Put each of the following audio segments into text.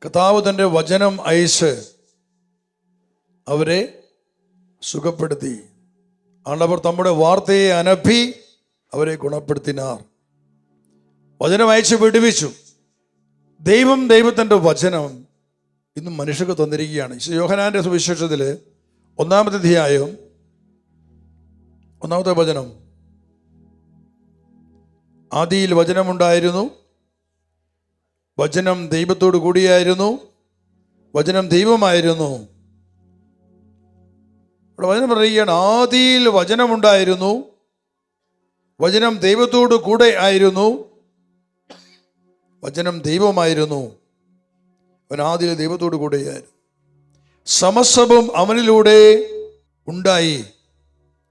കർത്താവ് തൻ്റെ വചനം അയച്ച് അവരെ സുഖപ്പെടുത്തി. ആണ്ടവർ നമ്മുടെ വാർത്തയെ അനഭി അവരെ ഗുണപ്പെടുത്തിനാർ. വചനം അയച്ച് വിടുവിച്ചു. ദൈവത്തിൻ്റെ വചനം ഇന്നും മനുഷ്യർക്ക് തന്നിരിക്കുകയാണ്. യോഹന്നാന്റെ സുവിശേഷത്തിൽ 1-ാമത്തെ അധ്യായം 1-ാമത്തെ വചനം, ആദിയിൽ വചനമുണ്ടായിരുന്നു, വചനം ദൈവത്തോട് കൂടിയായിരുന്നു, വചനം ദൈവമായിരുന്നു. ഇവിടെ വചനം പറയുകയാണ്, ആദിയിൽ വചനമുണ്ടായിരുന്നു, വചനം ദൈവത്തോട് കൂടെ ആയിരുന്നു, വചനം ദൈവമായിരുന്നു. അവൻ ആദിയിൽ ദൈവത്തോട് കൂടെയായിരുന്നു. സമസ്തവും അവനിലൂടെ ഉണ്ടായി,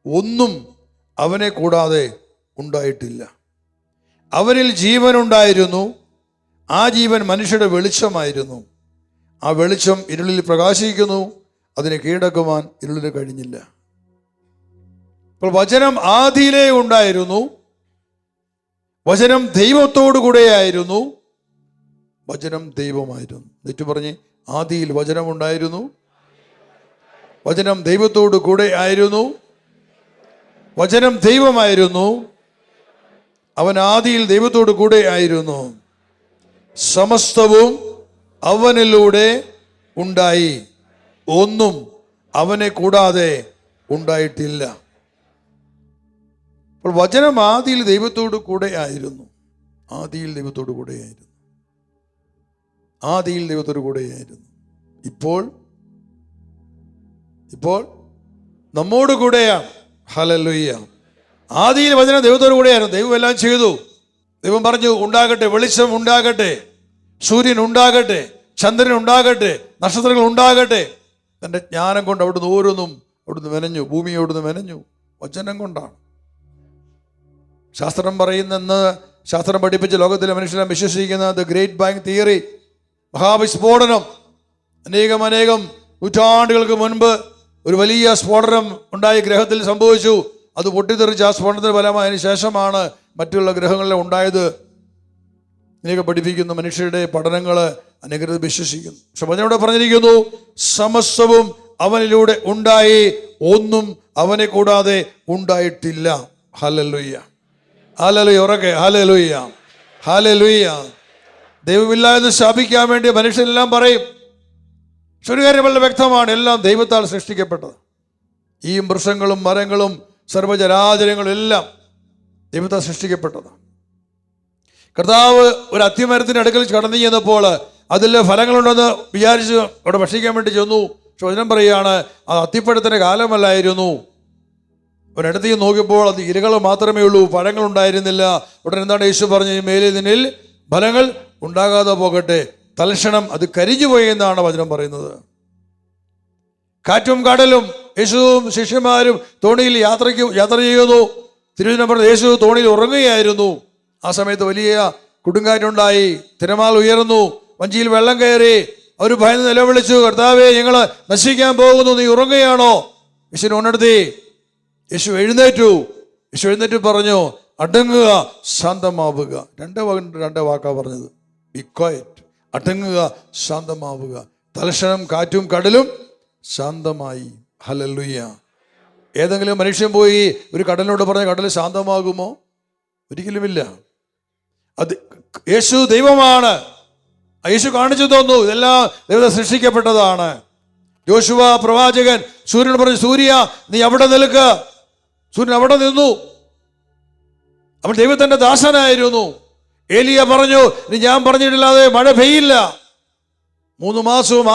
ഒന്നും അവനെ കൂടാതെ ഉണ്ടായിട്ടില്ല. അവനിൽ ജീവനുണ്ടായിരുന്നു, ആ ജീവൻ മനുഷ്യരുടെ വെളിച്ചമായിരുന്നു. ആ വെളിച്ചം ഇരുളിൽ പ്രകാശിക്കുന്നു, അതിനെ കീഴടക്കുവാൻ ഇരുളിന് കഴിഞ്ഞില്ല. അപ്പോൾ വചനം ആദിയിലേ ഉണ്ടായിരുന്നു, വചനം ദൈവത്തോടു കൂടെയായിരുന്നു, വചനം ദൈവമായിരുന്നു. എന്നിട്ട് പറഞ്ഞ്, ആദിയിൽ വചനമുണ്ടായിരുന്നു, വചനം ദൈവത്തോടു കൂടെ ആയിരുന്നു, വചനം ദൈവമായിരുന്നു, അവൻ ആദിയിൽ ദൈവത്തോടു കൂടെ ആയിരുന്നു. സമസ്തവും അവനിലൂടെ ഉണ്ടായി, ഒന്നും അവനെ കൂടാതെ ഉണ്ടായിട്ടില്ല. അപ്പോൾ വചനം ആദിയിൽ ദൈവത്തോടു കൂടെ ആയിരുന്നു, ആദിയിൽ ദൈവത്തോടു കൂടെയായിരുന്നു, ആദിയിൽ ദൈവത്തോടു കൂടെയായിരുന്നു. ഇപ്പോൾ നമ്മോട് കൂടെയാണ്. ഹല്ലേലൂയ. ആദിയിൽ വചനം ദൈവത്തോടു കൂടെയായിരുന്നു. ദൈവം എല്ലാം ചെയ്തു. ദൈവം പറഞ്ഞു, ഉണ്ടാകട്ടെ, വെളിച്ചം ഉണ്ടാകട്ടെ, സൂര്യൻ ഉണ്ടാകട്ടെ, ചന്ദ്രൻ ഉണ്ടാകട്ടെ, നക്ഷത്രങ്ങൾ ഉണ്ടാകട്ടെ. തൻ്റെ ജ്ഞാനം കൊണ്ട് അവിടുന്ന് ഓരോന്നും അവിടുന്ന് മെനഞ്ഞു, ഭൂമി അവിടുന്ന് മെനഞ്ഞു. വചനം കൊണ്ടാണ്. ശാസ്ത്രം പറയുന്നെന്ന് ശാസ്ത്രം പഠിപ്പിച്ച ലോകത്തിലെ മനുഷ്യരെ വിശ്വസിക്കുന്ന ദ ഗ്രേറ്റ് ബാങ് തിയറി, മഹാവിസ്ഫോടനം, അനേകം നൂറ്റാണ്ടുകൾക്ക് മുൻപ് ഒരു വലിയ സ്ഫോടനം ഉണ്ടായി ഗ്രഹത്തിൽ സംഭവിച്ചു. അത് പൊട്ടിത്തെറിച്ച് ആ സ്ഫോടനത്തിന് ഫലമായതിനു ശേഷമാണ് മറ്റുള്ള ഗ്രഹങ്ങളിൽ ഉണ്ടായത്. ഇതിനെയൊക്കെ പഠിപ്പിക്കുന്നു മനുഷ്യരുടെ പഠനങ്ങൾ, അനേകരത് വിശ്വസിക്കുന്നു. പക്ഷെ വചനം പറഞ്ഞിരിക്കുന്നു, സമസ്തവും അവനിലൂടെ ഉണ്ടായി, ഒന്നും അവനെ കൂടാതെ ഉണ്ടായിട്ടില്ല. Hallelujah, hallelujah. ഉറക്കെ ഹല്ലേലൂയ, ഹല്ലേലൂയ. ദൈവമില്ല എന്ന് സ്ഥാപിക്കാൻ വേണ്ടി മനുഷ്യരെല്ലാം പറയും. പക്ഷെ ഒരു കാര്യം വളരെ വ്യക്തമാണ്, എല്ലാം ദൈവത്താൽ സൃഷ്ടിക്കപ്പെട്ടത്. ഈ വൃക്ഷങ്ങളും മരങ്ങളും സർവ്വചരാചരങ്ങളും എല്ലാം ദൈവത്താൽ സൃഷ്ടിക്കപ്പെട്ടതാണ്. കർത്താവ് ഒരു അത്തിമരത്തിൻ്റെ അടുക്കൽ കടന്നു ചെന്നപ്പോൾ അതിൽ ഫലങ്ങളുണ്ടെന്ന് വിചാരിച്ച് അവിടെ ഭക്ഷിക്കാൻ വേണ്ടി ചെന്നു. പക്ഷെ വചനം പറയുകയാണ് അത് അത്തിപ്പഴത്തിൻ്റെ കാലമല്ലായിരുന്നു. ഒരിടത്തേക്ക് നോക്കിയപ്പോൾ അത് ഇരകൾ മാത്രമേ ഉള്ളൂ, പഴങ്ങൾ ഉണ്ടായിരുന്നില്ല. ഉടനെ എന്താണ് യേശു പറഞ്ഞു, മേലിൽ നിന്നിൽ ഫലങ്ങൾ ഉണ്ടാകാതെ പോകട്ടെ. തൽക്ഷണം അത് കരിഞ്ഞു പോയി എന്നാണ് വചനം പറയുന്നത്. കാറ്റും കടലും യേശുവും ശിഷ്യന്മാരും തോണിയിൽ യാത്ര ചെയ്യുന്നു. തിരുവചനം പറഞ്ഞത് യേശു തോണിയിൽ ഉറങ്ങുകയായിരുന്നു. ആ സമയത്ത് വലിയ കൊടുങ്കാറ്റുണ്ടായി, തിരമാല ഉയർന്നു, വഞ്ചിയിൽ വെള്ളം കയറി. അവർ ഭയന്ന് നിലവിളിച്ചു, കർത്താവേ, ഞങ്ങൾ നശിക്കാൻ പോകുന്നു, നീ ഉറങ്ങുകയാണോ? യേശുവിനെ ഉണർത്തി. യേശു എഴുന്നേറ്റ് പറഞ്ഞു, അടങ്ങുക, ശാന്തമാവുക. രണ്ട് വാക്കാ പറഞ്ഞത്, ബി ക്വയറ്റ്. അടങ്ങുക, ശാന്തമാവുക. തൽക്ഷണം കാറ്റും കടലും ശാന്തമായി. ഹല്ലേലൂയ. ഏതെങ്കിലും മനുഷ്യൻ പോയി ഒരു കടലിനോട് പറഞ്ഞ കടൽ ശാന്തമാകുമോ? ഒരിക്കലുമില്ല. അത് യേശു ദൈവമാണ്. യേശു കാണിച്ചു തന്നു, ഇതെല്ലാം ദൈവത്തെ സൃഷ്ടിക്കപ്പെട്ടതാണ്. യോശുവ പ്രവാചകൻ സൂര്യൻ പറഞ്ഞു, സൂര്യ നീ അവിടെ നിൽക്ക. സൂര്യൻ അവിടെ നിന്നു. അവൻ ദൈവത്തിന്റെ ദാസനായിരുന്നു. ഏലിയ പറഞ്ഞു, ഇനി ഞാൻ പറഞ്ഞിട്ടില്ലാതെ മഴ പെയ്യില്ല. 3 വർഷവും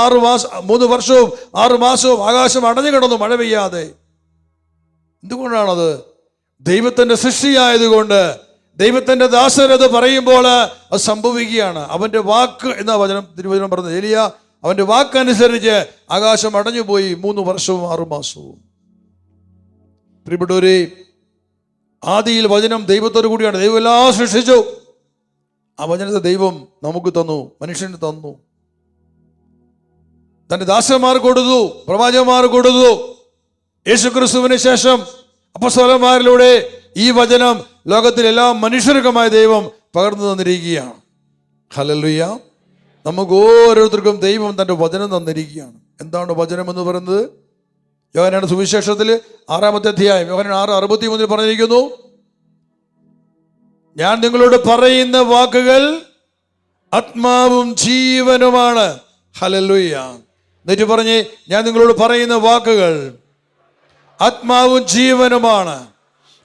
6 മാസവും ആകാശം അടഞ്ഞു കിടന്നു, മഴ പെയ്യാതെ. എന്തുകൊണ്ടാണത്? ദൈവത്തിന്റെ സൃഷ്ടിയായതുകൊണ്ട്. ദൈവത്തിന്റെ ദാസരത് പറയുമ്പോൾ അത് സംഭവിക്കുകയാണ്. അവന്റെ വാക്ക് എന്ന തിരുവചനം പറഞ്ഞത്. ഏലിയ അവന്റെ വാക്കനുസരിച്ച് ആകാശം അടഞ്ഞുപോയി 3 വർഷവും 6 മാസവും. പ്രിയപ്പെട്ടവരെ, ആദിയിൽ വചനം ദൈവത്തോടു കൂടിയാണ്. ദൈവം എല്ലാം സൃഷ്ടിച്ചു. ആ വചനത്തെ ദൈവം നമുക്ക് തന്നു, മനുഷ്യന് തന്നു, തന്റെ ദാസന്മാർ കൊടുത്തു, പ്രവാചകന്മാർ കൊടുത്തു. യേശുക്രിസ്തുവിന് ശേഷം അപ്പോസ്തലന്മാരിലൂടെ ഈ വചനം ലോകത്തിലെ എല്ലാ മനുഷ്യർക്കുമായ ദൈവം പകർന്നു തന്നിരിക്കുകയാണ്. ഹല്ലേലൂയ. നമുക്ക് ഓരോരുത്തർക്കും ദൈവം തൻ്റെ വചനം തന്നിരിക്കുകയാണ്. എന്താണ് വചനം എന്ന് പറയുന്നത്? യോഹന്നാന്റെ സുവിശേഷത്തിൽ 6-ാമത്തെ അധ്യായം യോഹന്നാൻ 6:63 പറഞ്ഞിരിക്കുന്നു, ഞാൻ നിങ്ങളോട് പറയുന്ന വാക്കുകൾ ആത്മാവും ജീവനുമാണ്. ഹല്ലേലൂയ. എന്നിട്ട് പറഞ്ഞ്, ഞാൻ നിങ്ങളോട് പറയുന്ന വാക്കുകൾ ആത്മാവും ജീവനുമാണ്.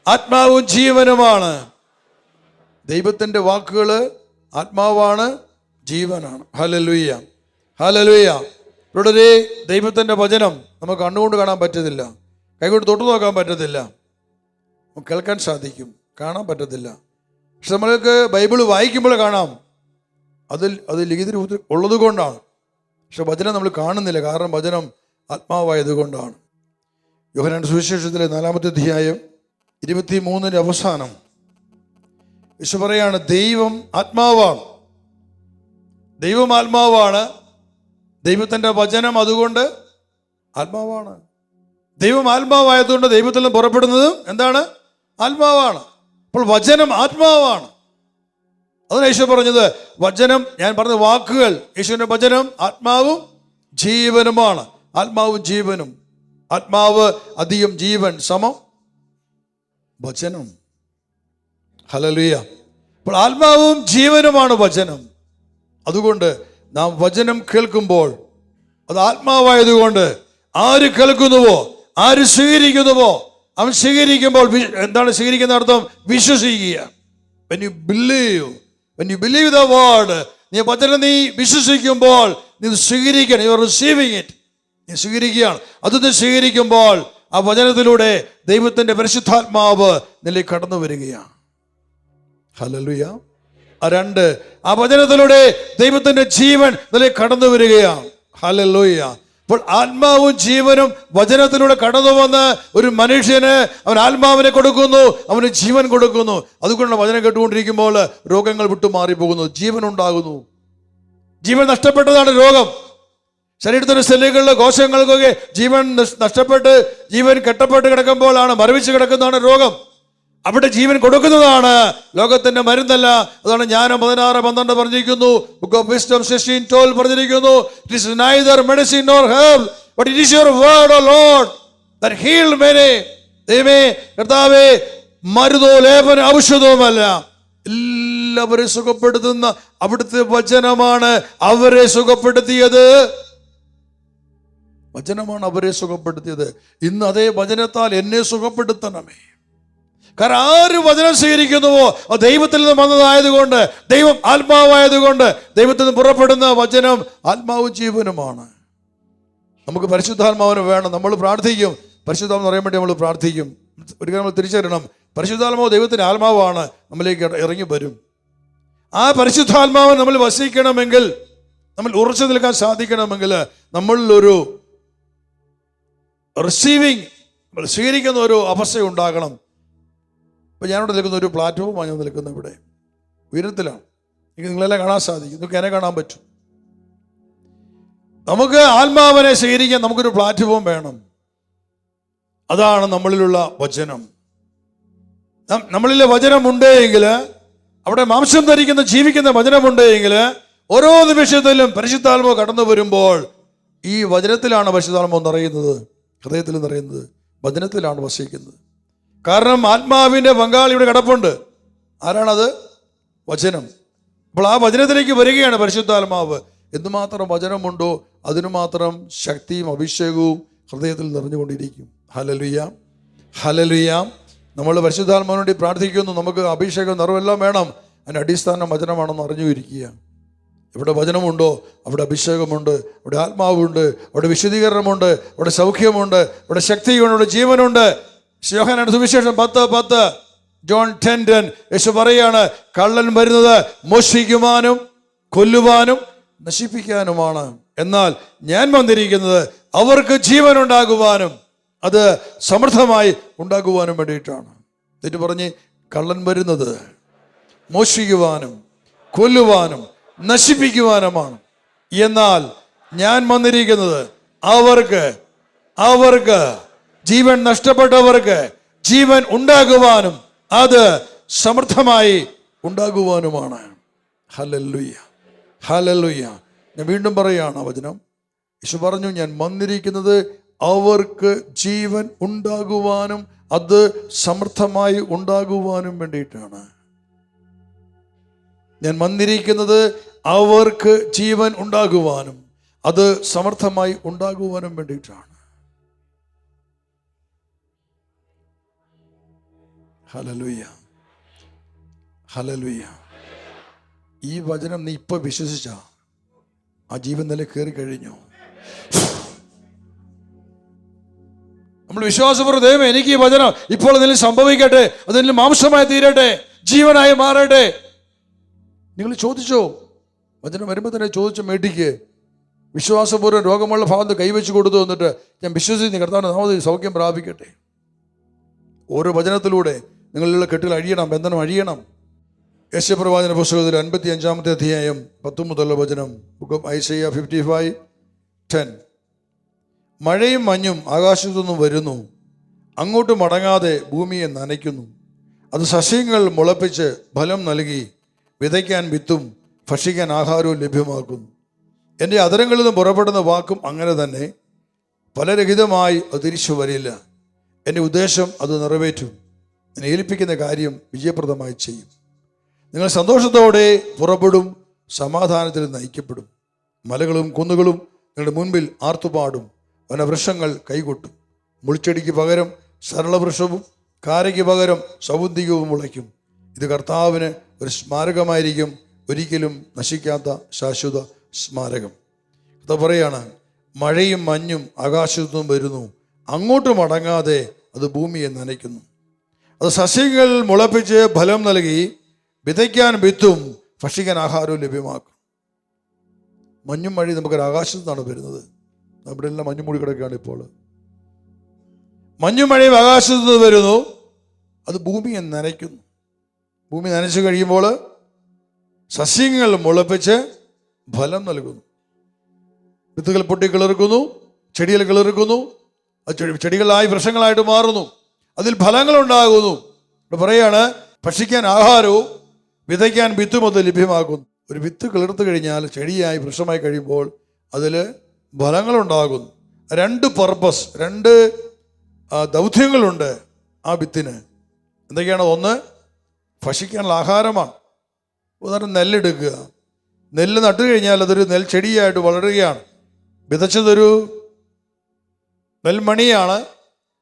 ആത്മാവും ജീവനുമാണ്. ദൈവത്തിൻ്റെ വാക്കുകൾ ആത്മാവാണ്, ജീവനാണ്. Hallelujah, hallelujah. ഇവിടെ ദൈവത്തിൻ്റെ വചനം നമുക്ക് കണ്ണുകൊണ്ട് കാണാൻ പറ്റത്തില്ല, കൈകൊണ്ട് തൊട്ടു നോക്കാൻ പറ്റത്തില്ല, നമുക്ക് കേൾക്കാൻ സാധിക്കും, കാണാൻ പറ്റത്തില്ല. പക്ഷെ നമ്മൾക്ക് ബൈബിൾ വായിക്കുമ്പോൾ കാണാം, അത് ലിഖിത രൂപത്തിൽ ഉള്ളത് കൊണ്ടാണ്. പക്ഷെ വചനം നമ്മൾ കാണുന്നില്ല, കാരണം വചനം ആത്മാവായതുകൊണ്ടാണ്. യോഹന്നാന്റെ സുവിശേഷത്തിലെ 4-ാമത്തെ അധ്യായം 23 അവസാനം യേശു പറയാണ്, ദൈവം ആത്മാവാണ്. ദൈവം ആത്മാവാണ്. ദൈവത്തിൻ്റെ വചനം അതുകൊണ്ട് ആത്മാവാണ്. ദൈവം ആത്മാവായതുകൊണ്ട് ദൈവത്തിൽ നിന്ന് പുറപ്പെടുന്നത് എന്താണ്? ആത്മാവാണ്. അപ്പോൾ വചനം ആത്മാവാണ്. അതാണ് യേശു പറഞ്ഞത്, വചനം, ഞാൻ പറഞ്ഞ വാക്കുകൾ, യേശുവിൻ്റെ വചനം ആത്മാവും ജീവനുമാണ്. ആത്മാവും ജീവനും. ആത്മാവ് അധികം ജീവൻ സമം വചനം. ഹല്ലേലൂയ. അപ്പോൾ ആത്മാവും ജീവനുമാണ് വചനം. അതുകൊണ്ട് നാം വചനം കേൾക്കുമ്പോൾ അത് ആത്മാവായതുകൊണ്ട് ആര് കേൾക്കുന്നുവോ, ആര് സ്വീകരിക്കുന്നുവോ, അവൻ സ്വീകരിക്കുമ്പോൾ എന്താണ് സ്വീകരിക്കുന്ന അർത്ഥം? വിശ്വസിക്കുക. When you believe the word, നീ വചനം നീ വിശ്വസിക്കുമ്പോൾ നീ സ്വീകരിക്കണം. You are receiving it. നീ സ്വീകരിക്കുകയാണ്. അതൊന്ന് സ്വീകരിക്കുമ്പോൾ ആ വചനത്തിലൂടെ ദൈവത്തിൻ്റെ പരിശുദ്ധാത്മാവ് നിന്നിലേക്ക് കടന്നു വരികയാണ്. ഹല്ലേലൂയ. ആ വചനത്തിലൂടെ ദൈവത്തിന്റെ ജീവൻ നിന്നിലേക്ക് കടന്നു വരികയാണ്. ഹല്ലേലൂയ. അപ്പോൾ ആത്മാവും ജീവനും വചനത്തിലൂടെ കടന്നു വന്ന് ഒരു മനുഷ്യന് അവൻ ആത്മാവിനെ കൊടുക്കുന്നു, അവന് ജീവൻ കൊടുക്കുന്നു. അതുകൊണ്ട് വചനം കേട്ടുകൊണ്ടിരിക്കുമ്പോൾ രോഗങ്ങൾ വിട്ടുമാറി പോകുന്നു, ജീവൻ ഉണ്ടാകുന്നു. ജീവൻ നഷ്ടപ്പെട്ടതാണ് രോഗം. ശരീരത്തിൻ്റെ സെല്ലുകളിലെ കോശങ്ങൾക്കൊക്കെ ജീവൻ നഷ്ടപ്പെട്ട് ജീവൻ കെട്ടപ്പെട്ട് കിടക്കുമ്പോഴാണ്, മരവിച്ച് കിടക്കുന്നതാണ് രോഗം. അവിടെ ജീവൻ കൊടുക്കുന്നതാണ് ലോകത്തിന്റെ മരുന്നല്ല. അതാണ് ജ്ഞാനം 16:12 പറഞ്ഞിരിക്കുന്നു. ബുക്ക് ഓഫ് വിസ്ഡം 16:12 പറഞ്ഞിരിക്കുന്നു, it is neither medicine nor herb but it is your word, O lord, that healed many. ദൈവമേ, കർത്താവേ, മരുന്നോ ലേപന ഔഷധവുമല്ല, എല്ലാവരെയും സുഖപ്പെടുത്തുന്ന അവിടുത്തെ വചനമാണ് അവരെ സുഖപ്പെടുത്തിയത്. വചനമാണ് അവരെ സുഖപ്പെടുത്തിയത്. ഇന്ന് അതേ വചനത്താൽ എന്നെ സുഖപ്പെടുത്തണമേ. കാരണം ആര് വചനം സ്വീകരിക്കുന്നുവോ അത് ദൈവത്തിൽ നിന്ന് വന്നതായതുകൊണ്ട്, ദൈവം ആത്മാവായതുകൊണ്ട്, ദൈവത്തിൽ നിന്ന് പുറപ്പെടുന്ന വചനം ആത്മാവും ജീവനുമാണ്. നമുക്ക് പരിശുദ്ധാത്മാവിന് വേണം. നമ്മൾ പ്രാർത്ഥിക്കും, പരിശുദ്ധാത്മാവ് പറയാൻ വേണ്ടി നമ്മൾ പ്രാർത്ഥിക്കും. ഒരിക്കലും നമ്മൾ തിരിച്ചറിയണം, പരിശുദ്ധാത്മാവ് ദൈവത്തിൻ്റെ ആത്മാവാണ്, നമ്മളിലേക്ക് ഇറങ്ങി വരും. ആ പരിശുദ്ധാത്മാവ് നമ്മൾ വസിക്കണമെങ്കിൽ, നമ്മൾ ഉറച്ചു നിൽക്കാൻ സാധിക്കണമെങ്കിൽ, നമ്മളിലൊരു റിസീവിങ്, സ്വീകരിക്കുന്ന ഒരു അവസ്ഥ ഉണ്ടാകണം. ഇപ്പം ഞാനിവിടെ നിൽക്കുന്ന ഒരു പ്ലാറ്റ്ഫോമാണ് ഞാൻ നിൽക്കുന്നത്. ഇവിടെ ഉയരത്തിലാണ്, എനിക്ക് നിങ്ങളെല്ലാം കാണാൻ സാധിക്കും, നിങ്ങൾക്ക് എന്നെ കാണാൻ പറ്റും. നമുക്ക് ആത്മാവിനെ സ്വീകരിക്കാൻ നമുക്കൊരു പ്ലാറ്റ്ഫോം വേണം. അതാണ് നമ്മളിലുള്ള വചനം. നമ്മളിലെ വചനമുണ്ട് എങ്കിൽ, അവിടെ മാംസം ധരിക്കുന്ന ജീവിക്കുന്ന വചനമുണ്ട് എങ്കിൽ, ഓരോ നിമിഷത്തിലും പരിശുദ്ധാത്മാവ് കടന്നു വരുമ്പോൾ ഈ വചനത്തിലാണ് പരിശുദ്ധാത്മാവ് നിറയുന്നത്, ഹൃദയത്തിൽ നിറയുന്നത്, വചനത്തിലാണ് വസിക്കുന്നത്. കാരണം ആത്മാവിൻ്റെ പങ്കാളി ഇവിടെ കിടപ്പുണ്ട്. ആരാണത്? വചനം. അപ്പോൾ ആ വചനത്തിലേക്ക് വരികയാണ് പരിശുദ്ധാത്മാവ്. എന്തുമാത്രം വചനമുണ്ടോ അതിനു മാത്രം ശക്തിയും അഭിഷേകവും ഹൃദയത്തിൽ നിറഞ്ഞുകൊണ്ടിരിക്കും. Hallelujah, hallelujah. നമ്മൾ പരിശുദ്ധാത്മാവിന് വേണ്ടി പ്രാർത്ഥിക്കുന്നു. നമുക്ക് അഭിഷേകം നിറവെല്ലാം വേണം. അതിൻ്റെ അടിസ്ഥാനം വചനമാണെന്ന് അറിഞ്ഞുമിരിക്കുക. എവിടെ വചനമുണ്ടോ അവിടെ അഭിഷേകമുണ്ട്, അവിടെ ആത്മാവുണ്ട്, അവിടെ വിശുദ്ധീകരണമുണ്ട്, അവിടെ സൗഖ്യമുണ്ട്, അവിടെ ശക്തിയുണ്ട്, അവിടെ ജീവനുണ്ട്. യോഹന്നാന്റെ സുവിശേഷം 10:10, ജോൺ 10:10 യേശു പറയാണ്, കള്ളൻ വരുന്നത് മോഷ്ടിക്കുവാനും കൊല്ലുവാനും നശിപ്പിക്കാനുമാണ്, എന്നാൽ ഞാൻ വന്നിരിക്കുന്നത് അവർക്ക് ജീവൻ ഉണ്ടാകുവാനും അത് സമൃദ്ധമായി ഉണ്ടാകുവാനും വേണ്ടിയിട്ടാണ്. എന്നിട്ട് പറഞ്ഞ്, കള്ളൻ വരുന്നത് മോഷ്ടിക്കുവാനും കൊല്ലുവാനും നശിപ്പിക്കുവാനുമാണ്, എന്നാൽ ഞാൻ വന്നിരിക്കുന്നത് അവർക്ക് ജീവൻ നഷ്ടപ്പെട്ടവർക്ക് ജീവൻ ഉണ്ടാകുവാനും അത് സമൃദ്ധമായി ഉണ്ടാകുവാനുമാണ്. Hallelujah, hallelujah. ഞാൻ വീണ്ടും പറയുകയാണ് ആ വചനം. യേശു പറഞ്ഞു, ഞാൻ വന്നിരിക്കുന്നത് അവർക്ക് ജീവൻ ഉണ്ടാകുവാനും അത് സമൃദ്ധമായി ഉണ്ടാകുവാനും വേണ്ടിയിട്ടാണ്. ഞാൻ വന്നിരിക്കുന്നത് അവർക്ക് ജീവൻ ഉണ്ടാകുവാനും അത് സമൃദ്ധമായി ഉണ്ടാകുവാനും വേണ്ടിയിട്ടാണ്. Hallelujah, hallelujah. ഈ വചനം നീ ഇപ്പൊ വിശ്വസിച്ച ആ ജീവൻ നില കയറി കഴിഞ്ഞു. നമ്മൾ വിശ്വാസപൂർവ്വം, ദൈവമേ എനിക്ക് ഈ വചനം ഇപ്പോൾ എന്തെങ്കിലും സംഭവിക്കട്ടെ, അതെങ്കിലും മാംസമായി തീരട്ടെ, ജീവനായി മാറട്ടെ. നിങ്ങൾ ചോദിച്ചോ, വചനം വരുമ്പോൾ തന്നെ ചോദിച്ചു മേടിക്ക്. വിശ്വാസപൂർവ്വം രോഗമുള്ള ഭാഗത്ത് കൈവച്ച് കൊടുത്തു. എന്നിട്ട് ഞാൻ വിശ്വസിച്ച് കർത്താവിന്റെ നാമത്തിൽ സൗഖ്യം പ്രാപിക്കട്ടെ. ഓരോ വചനത്തിലൂടെ നിങ്ങളുടെ കെട്ടുകൾ അഴിയണം, ബന്ധനം അഴിയണം. യെശയ്യാപ്രവാചന പുസ്തകത്തിൽ 55-ാമത്തെ അധ്യായം 10 മുതലുള്ള വചനം, ബുക്ക് ഓഫ് ഐസയ്യ 55:10. മഴയും മഞ്ഞും ആകാശത്തു നിന്നും വരുന്നു, അങ്ങോട്ട് മടങ്ങാതെ ഭൂമിയെ നനയ്ക്കുന്നു. അത് സസ്യങ്ങൾ മുളപ്പിച്ച് ഫലം നൽകി, വിതയ്ക്കാൻ വിത്തും ഭക്ഷിക്കാൻ ആഹാരവും ലഭ്യമാക്കുന്നു. എൻ്റെ അധരങ്ങളിൽ നിന്ന് പുറപ്പെടുന്ന വാക്കും അങ്ങനെ തന്നെ, ഫലരഹിതമായി അത് തിരിച്ചു വരില്ല. എൻ്റെ ഉദ്ദേശം അത് നിറവേറ്റും. എന്നെ ഏൽപ്പിക്കുന്ന കാര്യം വിജയപ്രദമായി ചെയ്യും. നിങ്ങൾ സന്തോഷത്തോടെ പുറപ്പെടും, സമാധാനത്തിൽ നയിക്കപ്പെടും. മലകളും കുന്നുകളും നിങ്ങളുടെ മുൻപിൽ ആർത്തുപാടും, വനവൃക്ഷങ്ങൾ കൈകൊട്ടും. മുൾച്ചെടിക്ക് പകരം സരളവൃക്ഷവും കാരയ്ക്ക് പകരം സൗന്ദര്യവും മുളയ്ക്കും. ഇത് കർത്താവിന് ഒരു സ്മാരകമായിരിക്കും, ഒരിക്കലും നശിക്കാത്ത ശാശ്വത സ്മാരകം. അത് പറയാണ്, മഴയും മഞ്ഞും ആകാശത്തു നിന്നും വരുന്നു, അങ്ങോട്ട് മടങ്ങാതെ അത് ഭൂമിയെ നനയ്ക്കുന്നു. അത് സസ്യങ്ങൾ മുളപ്പിച്ച് ഫലം നൽകി, വിതയ്ക്കാൻ വിത്തും ഭക്ഷിക്കാൻ ആഹാരവും ലഭ്യമാക്കും. മഞ്ഞും മഴയും നമുക്കൊരു ആകാശത്തു നിന്നാണ് വരുന്നത്. നമ്മുടെ എല്ലാം മഞ്ഞു മൂടി കിടക്കുകയാണ് ഇപ്പോൾ. മഞ്ഞും മഴയും ആകാശത്തു നിന്ന് വരുന്നു, അത് ഭൂമിയെ നനയ്ക്കുന്നു. ഭൂമി നനച്ചു കഴിയുമ്പോൾ സസ്യങ്ങൾ മുളപ്പിച്ച് ഫലം നൽകുന്നു. വിത്തുകൾ പൊട്ടി കിളിർക്കുന്നു, ചെടികൾ കിളിർക്കുന്നു, ചെടികളായി വൃക്ഷങ്ങളായിട്ട് മാറുന്നു, അതിൽ ഫലങ്ങളുണ്ടാകുന്നു. പറയാണ്, ഭക്ഷിക്കാൻ ആഹാരവും വിതയ്ക്കാൻ വിത്തും അത് ലഭ്യമാക്കുന്നു. ഒരു വിത്ത് കിളിർത്ത് കഴിഞ്ഞാൽ ചെടിയായി വൃക്ഷമായി കഴിയുമ്പോൾ അതിൽ ഫലങ്ങളുണ്ടാകുന്നു. 2 പർപ്പസ്, 2 ദൗത്യങ്ങളുണ്ട് ആ വിത്തിന്. എന്തൊക്കെയാണ്? ഒന്ന്, ഭക്ഷിക്കാനുള്ള ആഹാരമാണ്. ഉദാഹരണം, നെല്ലെടുക്കുക. നെല്ല് നട്ടു കഴിഞ്ഞാൽ അതൊരു നെൽച്ചെടിയായിട്ട് വളരുകയാണ്. വിതച്ചതൊരു നെൽമണിയാണ്,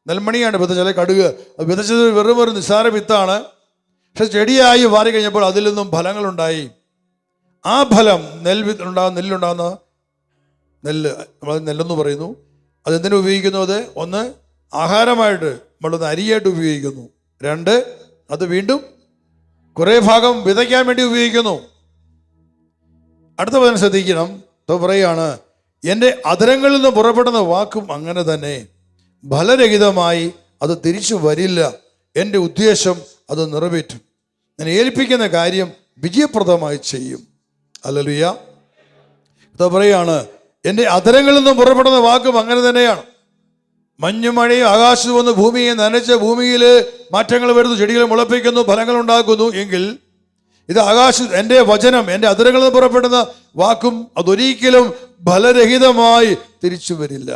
നെൽമണിയാണ് വിതച്ചത്, അല്ലെ കടുക്. അത് വിതച്ചത് വെറും ഒരു നിസ്സാര വിത്താണ്. പക്ഷെ ചെടിയായി മാറി കഴിഞ്ഞപ്പോൾ അതിൽ നിന്നും ഫലങ്ങളുണ്ടായി. ആ ഫലം നെല്ലുണ്ടാകുന്ന നമ്മൾ നെല്ലെന്ന് പറയുന്നു. അതെന്തിനു ഉപയോഗിക്കുന്നു? അത് ഒന്ന് ആഹാരമായിട്ട്, നമ്മളൊന്ന് അരിയായിട്ട് ഉപയോഗിക്കുന്നു. രണ്ട്, അത് വീണ്ടും കുറേ ഭാഗം വിതയ്ക്കാൻ വേണ്ടി ഉപയോഗിക്കുന്നു. അടുത്ത പദം ശ്രദ്ധിക്കണം. പറയുകയാണ്, എൻ്റെ അധരങ്ങളിൽ നിന്ന് പുറപ്പെടുന്ന വാക്കും അങ്ങനെ തന്നെ ഫലരഹിതമായി അത് തിരിച്ചു വരില്ല. എൻ്റെ ഉദ്ദേശം അത് നിറവേറ്റും. ഞാൻ ഏൽപ്പിക്കുന്ന കാര്യം വിജയപ്രദമായി ചെയ്യും. ഹല്ലേലൂയ. പറയുകയാണ്, എൻ്റെ അധരങ്ങളിൽ നിന്നും പുറപ്പെടുന്ന വാക്കും അങ്ങനെ തന്നെയാണ്. മഞ്ഞും മഴയും ആകാശത്ത് വന്ന് ഭൂമിയെ നനച്ച് ഭൂമിയിൽ മാറ്റങ്ങൾ വരുന്നു, ചെടികൾ മുളപ്പിക്കുന്നു, ഫലങ്ങൾ ഉണ്ടാക്കുന്നു. എങ്കിൽ ഇത് എൻ്റെ വചനം, എൻ്റെ അധരങ്ങളിൽ നിന്ന് പുറപ്പെടുന്ന വാക്കും അതൊരിക്കലും ഫലരഹിതമായി തിരിച്ചു വരില്ല.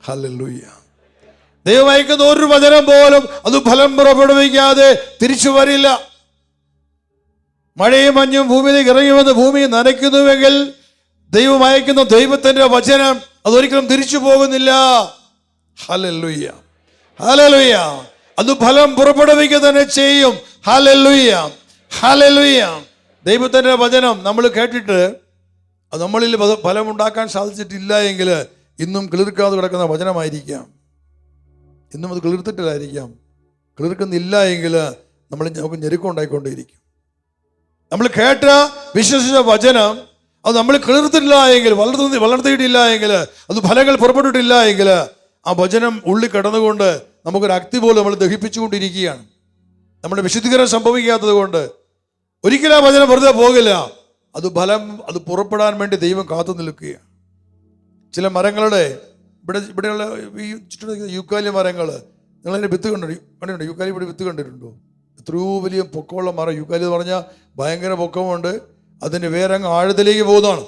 ഹല്ലേലൂയ. ദൈവം അയക്കുന്ന ഒരു വചനം പോലും അത് ഫലം പുറപ്പെടുവിക്കാതെ തിരിച്ചു വരില്ല. മഴയും മഞ്ഞും ഭൂമിയിലേക്ക് ഇറങ്ങി വന്ന് ഭൂമിയെ നനയ്ക്കുന്നുവെങ്കിൽ ദൈവം അയക്കുന്ന ദൈവത്തിന്റെ വചനം അതൊരിക്കലും തിരിച്ചു പോകുന്നില്ല. Hallelujah, hallelujah. അത് ഫലം പുറപ്പെടുവിക്കുക തന്നെ ചെയ്യും. Hallelujah, hallelujah. ദൈവത്തിന്റെ വചനം നമ്മൾ കേട്ടിട്ട് അത് നമ്മളിൽ ഫലം ഉണ്ടാക്കാൻ സാധിച്ചിട്ടില്ല എങ്കിൽ ഇന്നും കിളിർക്കാതെ കിടക്കുന്ന വചനമായിരിക്കാം. ഇന്നും അത് കിളിർത്തിട്ടില്ലായിരിക്കാം. കിളിർക്കുന്നില്ല എങ്കിൽ നമുക്ക് ഞെരുക്കം ഉണ്ടായിക്കൊണ്ടിരിക്കും. നമ്മൾ കേട്ട വിശ്വസിച്ച വചനം അത് നമ്മൾ കിളിർത്തില്ല എങ്കിൽ, വളർത്തിയിട്ടില്ല എങ്കിൽ, അത് ഫലങ്ങൾ പുറപ്പെട്ടിട്ടില്ല എങ്കിൽ ആ വചനം ഉള്ളിൽ കിടന്നുകൊണ്ട് നമുക്കൊരു അഗ്നി പോലെ നമ്മൾ ദഹിപ്പിച്ചുകൊണ്ടിരിക്കുകയാണ്. നമ്മുടെ വിശുദ്ധീകരണം സംഭവിക്കാത്തത് കൊണ്ട് ഒരിക്കലും ആ വചനം വെറുതെ പോകില്ല. അത് പുറപ്പെടാൻ വേണ്ടി ദൈവം കാത്തു നിൽക്കുകയാണ്. ചില മരങ്ങളുടെ ഇവിടെയുള്ള ഈ യൂക്കാലി മരങ്ങൾ, നിങ്ങളതിൻ്റെ വിത്ത് കണ്ടിട്ടുണ്ടോ? യൂക്കാലി ഇവിടെ വിത്ത് കണ്ടിട്ടുണ്ടോ? എത്രയോ വലിയ പൊക്കമുള്ള മരം. യൂക്കാലി എന്ന് പറഞ്ഞാൽ ഭയങ്കര പൊക്കമുണ്ട്. അതിൻ്റെ വേരങ്ങ് ആഴത്തിലേക്ക് പോകുന്നതാണ്.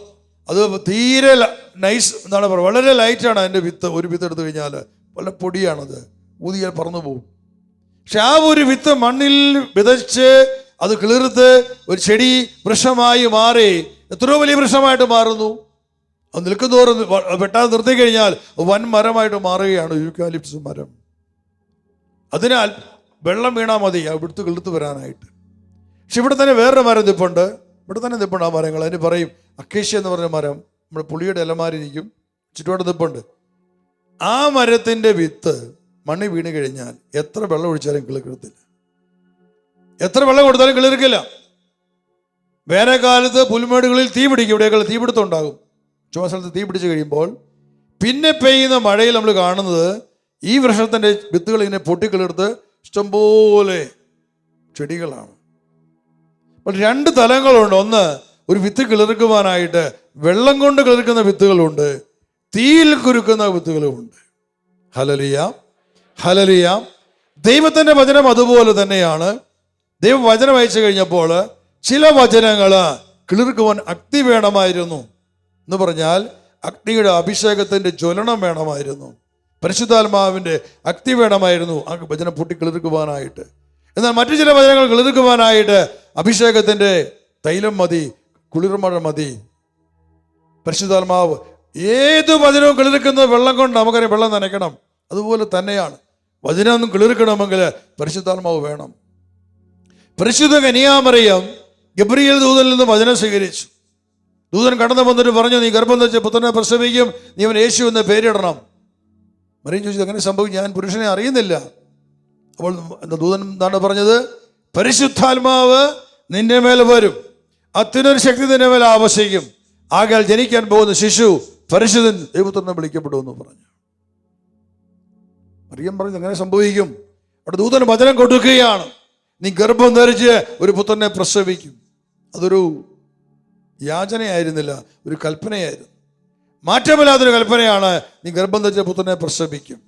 അത് തീരെ നൈസ്, എന്താണ് പറയുക, വളരെ ലൈറ്റാണ് അതിൻ്റെ വിത്ത്. ഒരു വിത്ത് എടുത്തു കഴിഞ്ഞാൽ വളരെ പൊടിയാണത്, ഊതിയാൽ പറന്നു പോകും. പക്ഷെ ആ ഒരു വിത്ത് മണ്ണിൽ വിതച്ച് അത് കിളിർത്ത് ഒരു ചെടി വൃക്ഷമായി മാറി എത്രയോ വലിയ വൃക്ഷമായിട്ട് മാറുന്നു. അത് നിൽക്കുന്നതോറും വെട്ടാതെ നിർത്തി കഴിഞ്ഞാൽ വൻ മരമായിട്ട് മാറുകയാണ് യൂക്കാലിപ്സ് മരം. അതിനാൽ വെള്ളം വീണാൽ മതി ഇവിടുത്തെ കിളുത്ത് വരാനായിട്ട്. പക്ഷെ ഇവിടെ തന്നെ വേറൊരു മരം നിൽപ്പുണ്ട്. ഇവിടെ തന്നെ നിൽപ്പുണ്ട് ആ മരങ്ങൾ. അതിന് പറയും അക്കേഷ്യ എന്ന് പറഞ്ഞ മരം. നമ്മുടെ പുളിയുടെ ഇലമാരിരിക്കും, ചുറ്റുപാട് നിൽപ്പുണ്ട്. ആ മരത്തിൻ്റെ വിത്ത് മണ്ണിൽ വീണ് കഴിഞ്ഞാൽ എത്ര വെള്ളം ഒഴിച്ചാലും കിളിർക്കത്തില്ല, എത്ര വെള്ളം കൊടുത്താലും കിളിർക്കില്ല. വേനൽക്കാലത്ത് പുൽമേടുകളിൽ തീ പിടിക്കും, ഇവിടെയൊക്കെ തീപിടുത്തം ഉണ്ടാകും. ചുമ സ്ഥലത്ത് തീ പിടിച്ച് കഴിയുമ്പോൾ പിന്നെ പെയ്യുന്ന മഴയിൽ നമ്മൾ കാണുന്നത് ഈ വൃക്ഷത്തിൻ്റെ വിത്തുകൾ ഇങ്ങനെ പൊട്ടിക്കിളിർത്ത് ഇഷ്ടംപോലെ ചെടികളാണ്. അപ്പോൾ രണ്ട് തലങ്ങളുണ്ട്. ഒന്ന്, ഒരു വിത്ത് കിളിർക്കുവാനായിട്ട് വെള്ളം കൊണ്ട് കിളിർക്കുന്ന വിത്തുകളുണ്ട്, തീയിൽ കുരുക്കുന്ന വിത്തുകളുമുണ്ട്. Hallelujah, hallelujah. ദൈവത്തിൻ്റെ വചനം അതുപോലെ തന്നെയാണ്. ദൈവം വചനം അയച്ചു കഴിഞ്ഞപ്പോൾ ചില വചനങ്ങൾ കിളിർക്കുവാൻ അഗ്നി വേണമായിരുന്നു. എന്ന് പറഞ്ഞാൽ അഗ്നിയുടെ അഭിഷേകത്തിൻ്റെ ജ്വലനം വേണമായിരുന്നു, പരിശുദ്ധാത്മാവിൻ്റെ അഗ്നി വേണമായിരുന്നു ആ വചനം പൊട്ടി കിളിർക്കുവാനായിട്ട്. എന്നാൽ മറ്റു ചില വചനങ്ങൾ കിളിർക്കുവാനായിട്ട് അഭിഷേകത്തിൻ്റെ തൈലം മതി, കുളിർമഴ മതി. പരിശുദ്ധാത്മാവ് ഏത് വചനവും കിളിർക്കുന്നത് വെള്ളം കൊണ്ട്. നമുക്കറിയാം വെള്ളം നനയ്ക്കണം, അതുപോലെ തന്നെയാണ് വചനം കിളിർക്കണമെങ്കിൽ പരിശുദ്ധാത്മാവ് വേണം. പരിശുദ്ധ കന്യാമറിയം ഗബ്രിയേൽ ദൂതനിൽ നിന്ന് വചനം സ്വീകരിച്ചു. ദൂതൻ കടന്നു വന്നിട്ട് പറഞ്ഞു, നീ ഗർഭം ധരിച്ച് പുത്രനെ പ്രസവിക്കും, നീ അവൻ യേശു എന്ന് പേരിടണം. മറിയം ചോദിച്ചു, അങ്ങനെ സംഭവിക്കും, ഞാൻ പുരുഷനെ അറിയുന്നില്ല. അപ്പോൾ ദൂതൻ എന്താണ് പറഞ്ഞത്? പരിശുദ്ധാത്മാവ് നിന്റെ മേൽ വരും, അത്യുന്നത ശക്തി നിന്റെ മേൽ ആവസിക്കും, ആകയാൽ ജനിക്കാൻ പോകുന്ന ശിശു പരിശുദ്ധൻ ദൈവപുത്രനെ വിളിക്കപ്പെടുമെന്ന് പറഞ്ഞു. മറിയം പറഞ്ഞു, അങ്ങനെ സംഭവിക്കും. അവിടെ ദൂതൻ വചനം കൊടുക്കുകയാണ്, നീ ഗർഭം ധരിച്ച് ഒരു പുത്രനെ പ്രസവിക്കും. അതൊരു യാചനയായിരുന്നില്ല, ഒരു കൽപ്പനയായിരുന്നു. മാറ്റമില്ലാത്തൊരു കൽപ്പനയാണ്, നീ ഗർഭം ധരിച്ച പുത്രനെ പ്രസവിക്കും.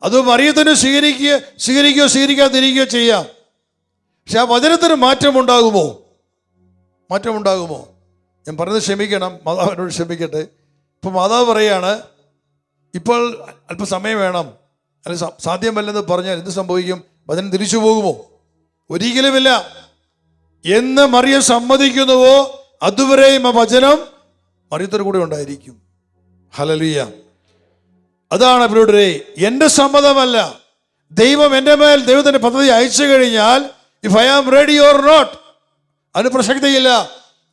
അത് മറിയത്തിന് സ്വീകരിക്കുകയോ സ്വീകരിക്കാതിരിക്കുകയോ ചെയ്യാം. പക്ഷെ ആ വചനത്തിന് മാറ്റമുണ്ടാകുമോ? മാറ്റമുണ്ടാകുമോ? ഞാൻ പറഞ്ഞത് ക്ഷമിക്കണം, മാതാവിനോട് ക്ഷമിക്കട്ടെ. ഇപ്പം മാതാവ് പറയാണ്, ഇപ്പോൾ അല്പം സമയം വേണം, അല്ലെങ്കിൽ സാധ്യമല്ലെന്ന് പറഞ്ഞാൽ എന്ത് സംഭവിക്കും? വചനം തിരിച്ചു പോകുമോ? ഒരിക്കലുമില്ല. എന്ന് മറിയം സമ്മതിക്കുന്നുവോ അതുവരെയും ആ വചനം മറിയത്തോട് കൂടെ ഉണ്ടായിരിക്കും. ഹല്ലേലൂയ. അതാണ് പ്രിയരെ, എൻ്റെ സമ്മതമല്ല. ദൈവം എൻ്റെ മേൽ ദൈവത്തിൻ്റെ പദ്ധതി അയച്ചു കഴിഞ്ഞാൽ if I am ready or not, അതിന് പ്രസക്തിയില്ല.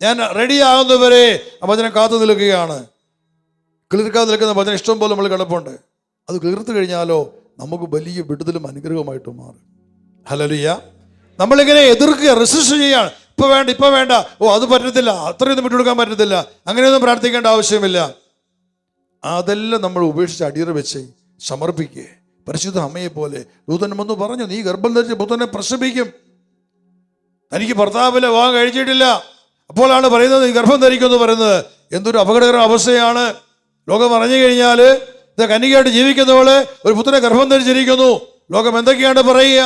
ഞാൻ റെഡി ആകുന്നവരെ ആ വചനം കാത്തു നിൽക്കുകയാണ്. കിളിർക്കാതെ നിൽക്കുന്ന വചനം ഇഷ്ടം പോലെ നമ്മൾ കിടപ്പുണ്ട്. അത് കിളിർത്ത് കഴിഞ്ഞാലോ നമുക്ക് വലിയ വിടുതലും അനുഗ്രഹമായിട്ട് മാറും. ഹല്ലേലൂയ. നമ്മളിങ്ങനെ എതിർക്കുക, റെസിസ്റ്റ് ചെയ്യുകയാണ്. ഇപ്പം വേണ്ട, ഇപ്പം വേണ്ട, ഓ അത് പറ്റത്തില്ല, അത്രയൊന്നും വിട്ടുകൊടുക്കാൻ പറ്റത്തില്ല, അങ്ങനെയൊന്നും പ്രാർത്ഥിക്കേണ്ട ആവശ്യമില്ല. അതെല്ലാം നമ്മൾ ഉപേക്ഷിച്ച് അടിയറ വെച്ച് സമർപ്പിക്കുക. പരിശുദ്ധ അമ്മയെ പോലെ ദൂതൻ വന്നു പറഞ്ഞു, നീ ഗർഭം ധരിച്ച് പുത്രനെ പ്രസവിക്കും. തനിക്ക് ഭർത്താവിലെ വിവാഹം കഴിച്ചിട്ടില്ല, അപ്പോഴാണ് പറയുന്നത് നീ ഗർഭം ധരിക്കുമെന്ന് പറയുന്നത്. എന്തൊരു അപകടകര അവസ്ഥയാണ്. ലോകം പറഞ്ഞു കഴിഞ്ഞാൽ ഇത് കന്യകയായിട്ട് ജീവിക്കുന്നവള് ഒരു പുത്രനെ ഗർഭം ധരിച്ചിരിക്കുന്നു. ലോകം എന്തൊക്കെയാണ് പറയുക,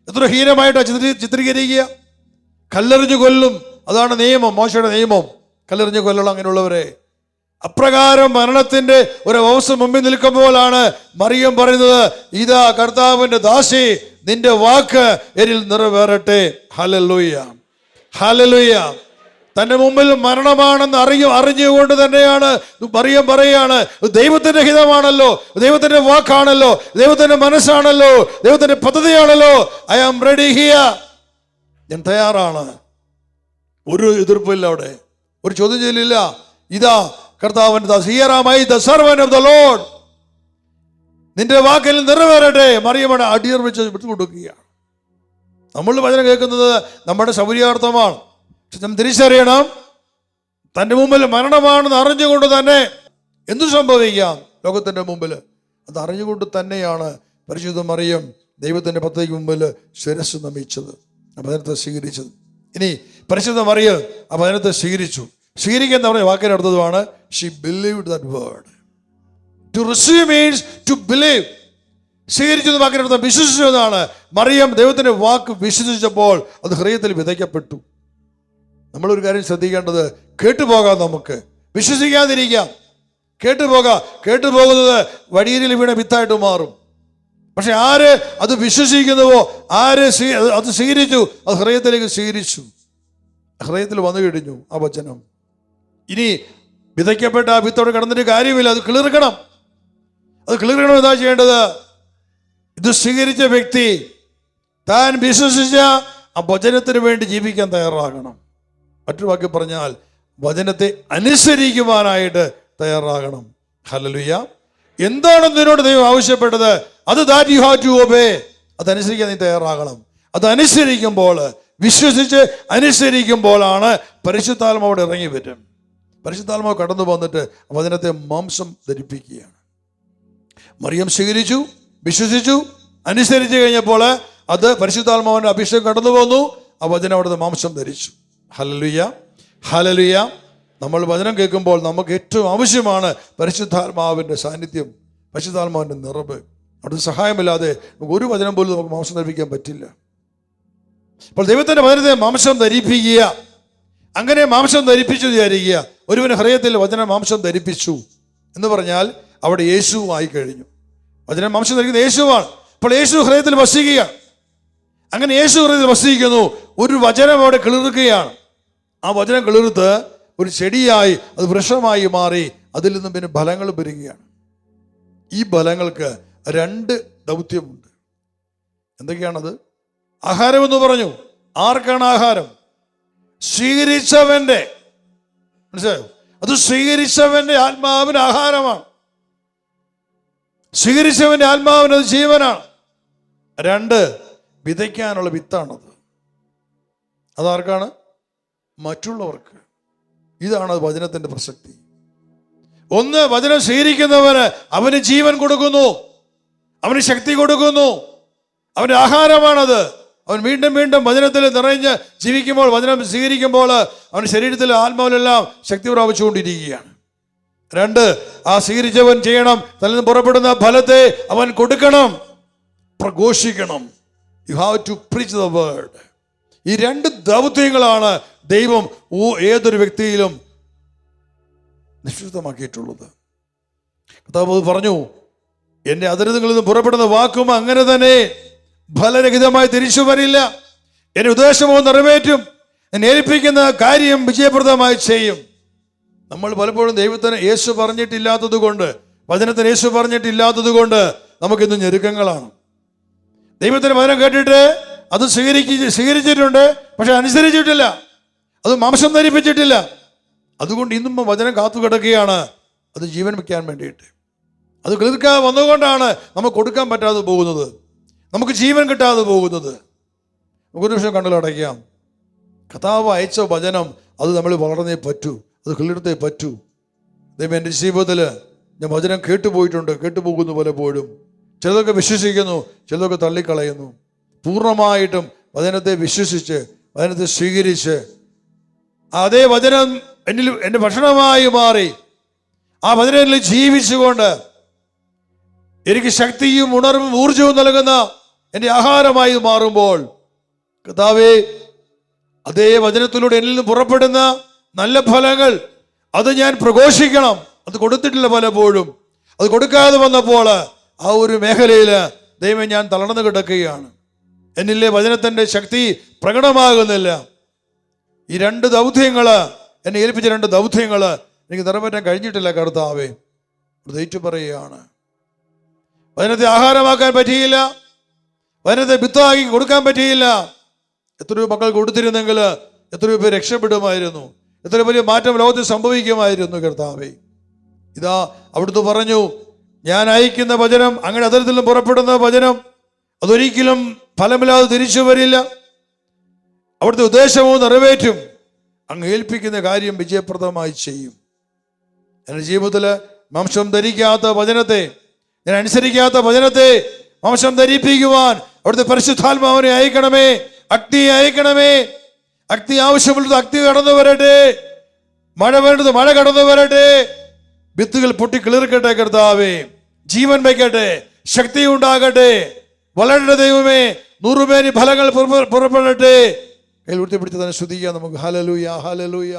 എത്ര ഹീനമായിട്ടാണ് ചിത്രീകരിക്കുക. കല്ലെറിഞ്ഞു കൊല്ലും, അതാണ് നിയമം, മോശയുടെ നിയമം. കല്ലെറിഞ്ഞു കൊല്ലണം അങ്ങനെയുള്ളവരെ. അപ്രകാരം മരണത്തിന്റെ ഒരു അവസ്ഥ മുമ്പിൽ നിൽക്കുമ്പോഴാണ് മറിയം പറയുന്നത്, ഇതാ കർത്താവിന്റെ ദാസി, നിന്റെ വാക്ക് എന്നിൽ നിറവേറട്ടെ. Hallelujah, hallelujah. തന്റെ മുമ്പിൽ മരണമാണെന്ന് അറിഞ്ഞുകൊണ്ട് തന്നെയാണ് മറിയം പറയാണ്, ദൈവത്തിന്റെ ഹിതമാണല്ലോ, ദൈവത്തിന്റെ വാക്കാണല്ലോ, ദൈവത്തിന്റെ മനസ്സാണല്ലോ, ദൈവത്തിന്റെ പദ്ധതിയാണല്ലോ. ഐ ആം റെഡി ഹിയർ, ഞാൻ തയ്യാറാണ്. ഒരു എതിർപ്പില്ല അവിടെ, ഒരു ചോദ്യം ചെയ്യലില്ല. ഇതാ കർത്താവിന്റെ ദാസൻ, here am I the servant of the lord, നിന്റെ വാക്കിൽ നിറവേറട്ടെ. മറിയമാണ് അടിയർ വെച്ച് വിട്ടുകൊടുക്കുകയാണ്. നമ്മൾ വചനം കേൾക്കുന്നത് നമ്മുടെ സൗകര്യാർത്ഥമാണ്. നാം തിരിച്ചറിയണം, തൻ്റെ മുമ്പിൽ മരണമാണെന്ന് അറിഞ്ഞുകൊണ്ട് തന്നെ എന്തു സംഭവിക്കാം ലോകത്തിൻ്റെ മുമ്പിൽ. അത് അറിഞ്ഞുകൊണ്ട് തന്നെയാണ് പരിശുദ്ധ മറിയം ദൈവത്തിൻ്റെ പദ്ധതിക്ക് മുമ്പിൽ ശിരസ്സ് നമിച്ചത്, ആ വചനത്തെ സ്വീകരിച്ചത്. ഇനി പരിശുദ്ധ മറിയം ആ വചനത്തെ സ്വീകരിച്ചു. സ്വീകരിക്കാൻ പറഞ്ഞ വാക്കിൻ്റെ അർത്ഥമാണ് she believed that word. To receive means to believe. സ്വീകരിച്ചത് വാക്കിൻ്റെ അർത്ഥം വിശ്വസിച്ചു എന്നാണ്. മറിയം ദൈവത്തിൻ്റെ വാക്ക് വിശ്വസിച്ചപ്പോൾ അത് ഹൃദയത്തിൽ വിതയ്ക്കപ്പെട്ടു. നമ്മളൊരു കാര്യം ശ്രദ്ധിക്കേണ്ടത്, കേട്ടുപോകാം, നമുക്ക് വിശ്വസിക്കാതിരിക്കാം. കേട്ടുപോകുന്നത് വഴിയിൽ വീണ വിത്തായിട്ട് മാറും. പക്ഷെ ആര് അത് വിശ്വസിക്കുന്നുവോ, ആര് അത് സ്വീകരിച്ചു, അത് ഹൃദയത്തിലേക്ക് സ്വീകരിച്ചു, ഹൃദയത്തിൽ വന്നു കഴിഞ്ഞു ആ വചനം. ഇനി വിതയ്ക്കപ്പെട്ട ആ വിത്തോട് കിടന്നിട്ട് കാര്യമില്ല, അത് കിളിർക്കണം. എന്താ ചെയ്യേണ്ടത്? ഇത് സ്വീകരിച്ച വ്യക്തി താൻ വിശ്വസിച്ച ആ വചനത്തിന് വേണ്ടി ജീവിക്കാൻ തയ്യാറാകണം. മറ്റൊരു വാക്ക് പറഞ്ഞാൽ വചനത്തെ അനുസരിക്കുവാനായിട്ട് തയ്യാറാകണം. ഹല്ലേലൂയ. എന്താണ് നിന്നോട് ദൈവം ആവശ്യപ്പെട്ടത്, അത് that you have to obey, അതനുസരിക്കാൻ നീ തയ്യാറാകണം. അതനുസരിക്കുമ്പോൾ, വിശ്വസിച്ച് അനുസരിക്കുമ്പോഴാണ് പരിശുദ്ധാത്മാവോട് ഇറങ്ങി വരും. പരിശുദ്ധാത്മാവ് കടന്നു വന്നിട്ട് വചനത്തെ മാംസം ധരിപ്പിക്കുകയാണ്. മറിയം സ്വീകരിച്ചു, വിശ്വസിച്ചു, അനുസരിച്ച് കഴിഞ്ഞപ്പോൾ അത് പരിശുദ്ധാത്മാവിൻ്റെ അഭിഷേകം കടന്നു വന്നു. ആ വചനം അവിടുത്തെ മാംസം ധരിച്ചു. Hallelujah, hallelujah. നമ്മൾ വചനം കേൾക്കുമ്പോൾ നമുക്ക് ഏറ്റവും ആവശ്യമാണ് പരിശുദ്ധാത്മാവിൻ്റെ സാന്നിധ്യം, പരിശുദ്ധാത്മാവിൻ്റെ നിറവ്. അവിടുത്തെ സഹായമില്ലാതെ ഒരു വചനം പോലും നമുക്ക് മാംസം ധരിപ്പിക്കാൻ പറ്റില്ല. അപ്പോൾ ദൈവത്തിൻ്റെ വചനത്തെ മാംസം ധരിപ്പിക്കുക. അങ്ങനെ മാംസം ധരിപ്പിച്ചു വിചാരിക്കുക. ഒരുവന് ഹൃദയത്തിൽ വചനം മാംസം ധരിപ്പിച്ചു എന്ന് പറഞ്ഞാൽ അവിടെ യേശു ആയി കഴിഞ്ഞു. വചനം മാംസം ധരിക്കുന്ന യേശുവാണ്. അപ്പോൾ യേശു ഹൃദയത്തിൽ വസിക്കുക. അങ്ങനെ യേശു ഹൃദയത്തിൽ വസിക്കുന്നു. ഒരു വചനം അവിടെ കിളിർക്കുകയാണ്. ആ വചനം കിളിർത്ത് ഒരു ചെടിയായി, അത് വൃക്ഷമായി മാറി. അതിൽ നിന്നും പിന്നെ ഫലങ്ങൾ വരികയാണ്. ഈ ഫലങ്ങൾക്ക് 2 ദൗത്യമുണ്ട്. എന്തൊക്കെയാണത്? ആഹാരം എന്ന് പറഞ്ഞു. ആർക്കാണ് ആഹാരം? സ്വീകരിച്ചവന്റെ. മനസ്സിലായോ? അത് സ്വീകരിച്ചവന്റെ ആത്മാവിന് ആഹാരമാണ്. സ്വീകരിച്ചവന്റെ ആത്മാവിന് അത് ജീവനാണ്. 2, വിതയ്ക്കാനുള്ള വിത്താണത്. അതാർക്കാണ്? മറ്റുള്ളവർക്ക്. ഇതാണ് വചനത്തിന്റെ പ്രസക്തി. 1, വചനം സ്വീകരിക്കുന്നവന് അവന് ജീവൻ കൊടുക്കുന്നു, അവന് ശക്തി കൊടുക്കുന്നു, അവന്റെ ആഹാരമാണത്. അവൻ വീണ്ടും വീണ്ടും വചനത്തിൽ നിറഞ്ഞ് ജീവിക്കുമ്പോൾ, വചനം സ്വീകരിക്കുമ്പോൾ അവൻ്റെ ശരീരത്തിൽ ആത്മാവിലെല്ലാം ശക്തി പ്രാപിച്ചുകൊണ്ടിരിക്കുകയാണ്. 2, ആ സ്വീകരിച്ചവൻ ചെയ്യണം, തന്നിൽ നിന്ന് പുറപ്പെടുന്ന ഫലത്തെ അവൻ കൊടുക്കണം, പ്രഘോഷിക്കണം. You have to preach the word. ഈ 2 ദൗത്യങ്ങളാണ് ദൈവം ഏതൊരു വ്യക്തിയിലും നിശ്ചിതമാക്കിയിട്ടുള്ളത്. കർത്താവ് പറഞ്ഞു, എൻ്റെ അതിരുകളിൽ നിന്ന് പുറപ്പെടുന്ന വാക്കും അങ്ങനെ തന്നെ ഫലരഹിതമായി തിരിച്ചു വരില്ല. എൻ്റെ ഉദ്ദേശമോ നിറവേറ്റും, എന്നെ ഏൽപ്പിക്കുന്ന കാര്യം വിജയപ്രദമായി ചെയ്യും. നമ്മൾ പലപ്പോഴും ദൈവത്തിന് യേശു പറഞ്ഞിട്ടില്ലാത്തത് കൊണ്ട് വചനത്തിന് യേശു പറഞ്ഞിട്ടില്ലാത്തത് കൊണ്ട് നമുക്കിന്ന് ഞെരുക്കങ്ങളാണ്. ദൈവത്തിന്റെ വചനം കേട്ടിട്ട് അത് സ്വീകരിച്ചിട്ടുണ്ട്, പക്ഷെ അനുസരിച്ചിട്ടില്ല, അത് മാംസം ധരിപ്പിച്ചിട്ടില്ല. അതുകൊണ്ട് ഇന്നും വചനം കാത്തു കിടക്കുകയാണ്, അത് ജീവൻ വയ്ക്കാൻ വേണ്ടിയിട്ട്. അത് കേൾക്കാതെ വന്നുകൊണ്ടാണ് നമുക്ക് കൊടുക്കാൻ പറ്റാതെ പോകുന്നത്, നമുക്ക് ജീവൻ കിട്ടാതെ പോകുന്നത്. നമുക്കൊരു നിമിഷം കണ്ണിലടയ്ക്കാം. കർത്താവ് അയച്ച വചനം അത് നമ്മൾ വളർന്നേ പറ്റൂ, അത് കേൾത്തേ പറ്റൂ. ദൈവം എൻ്റെ ജീവിതത്തിൽ ഞാൻ വചനം കേട്ടുപോയിട്ടുണ്ട്, കേട്ടുപോകുന്നു പലപ്പോഴും. ചിലതൊക്കെ വിശ്വസിക്കുന്നു, ചിലതൊക്കെ തള്ളിക്കളയുന്നു. പൂർണ്ണമായിട്ടും വചനത്തെ വിശ്വസിച്ച് വചനത്തെ സ്വീകരിച്ച് അതേ വചനം എന്നിൽ എൻ്റെ ഭക്ഷണമായി മാറി ആ വചനത്തിൽ ജീവിച്ചുകൊണ്ട് എനിക്ക് ശക്തിയും ഉണർവും ഊർജവും നൽകുന്ന എൻ്റെ ആഹാരമായി മാറുമ്പോൾ, കർത്താവേ, അതേ വചനത്തിലൂടെ എന്നിൽ നിന്ന് പുറപ്പെടുന്ന നല്ല ഫലങ്ങൾ അത് ഞാൻ പ്രഘോഷിക്കണം. അത് കൊടുത്തിട്ടില്ല പലപ്പോഴും. അത് കൊടുക്കാതെ വന്നപ്പോൾ ആ ഒരു മേഖലയിൽ ദൈവം ഞാൻ തളർന്നു കിടക്കുകയാണ്. എന്നിലെ വചനത്തിൻ്റെ ശക്തി പ്രകടമാകുന്നില്ല. ഈ 2 ദൗത്യങ്ങൾ എന്നെ ഏൽപ്പിച്ച 2 ദൗത്യങ്ങൾ എനിക്ക് നിറവേറ്റാൻ കഴിഞ്ഞിട്ടില്ല കർത്താവേ. ഏറ്റു പറയുകയാണ്. വചനത്തെ ആഹാരമാക്കാൻ പറ്റിയില്ല, വചനത്തെ വിത്താക്കി കൊടുക്കാൻ പറ്റിയില്ല. എത്രയോ മക്കൾ കൊടുത്തിരുന്നെങ്കിൽ എത്രയോ പേര് രക്ഷപ്പെടുമായിരുന്നു, എത്ര വലിയ മാറ്റം ലോകത്തിൽ സംഭവിക്കുമായിരുന്നു കർത്താവേ. ഇതാ അവിടുന്ന് പറഞ്ഞു, ഞാൻ അയക്കുന്ന വചനം, അങ്ങനെ അതിൽ നിന്നും പുറപ്പെടുന്ന വചനം അതൊരിക്കലും ഫലമില്ലാതെ തിരിച്ചു വരില്ല. അവിടുത്തെ ഉദ്ദേശവും നിറവേറ്റും. അങ്ങ് ഏൽപ്പിക്കുന്ന കാര്യം വിജയപ്രദമായി ചെയ്യും. എൻ്റെ ജീവിതത്തിൽ മാംസം ധരിക്കാത്ത വചനത്തെ, ഞാൻ അനുസരിക്കാത്ത വചനത്തെ മാംസം ധരിപ്പിക്കുവാൻ അവിടുത്തെ പരിശുദ്ധാത്മാവിനെ അയക്കണമേ, അഗ്നി അയക്കണമേ. അഗ്നി ആവശ്യമുള്ളത് അഗ്നി കടന്നു വരട്ടെ, മഴ വേണ്ടത് മഴ കടന്നു വരട്ടെ. വിത്തുകൾ പൊട്ടി കിളിർക്കട്ടെ കർത്താവേ, ജീവൻ വയ്ക്കട്ടെ, ശക്തി ഉണ്ടാകട്ടെ. വളരട്ടെ ദൈവമേ, 100 മേനി ഫലങ്ങൾ പുറപ്പെടട്ടെ. കയ്യിൽ ഉയർത്തിപ്പിടിച്ച് തന്നെ സ്തുതിക്കാം നമുക്ക്. Hallelujah, hallelujah.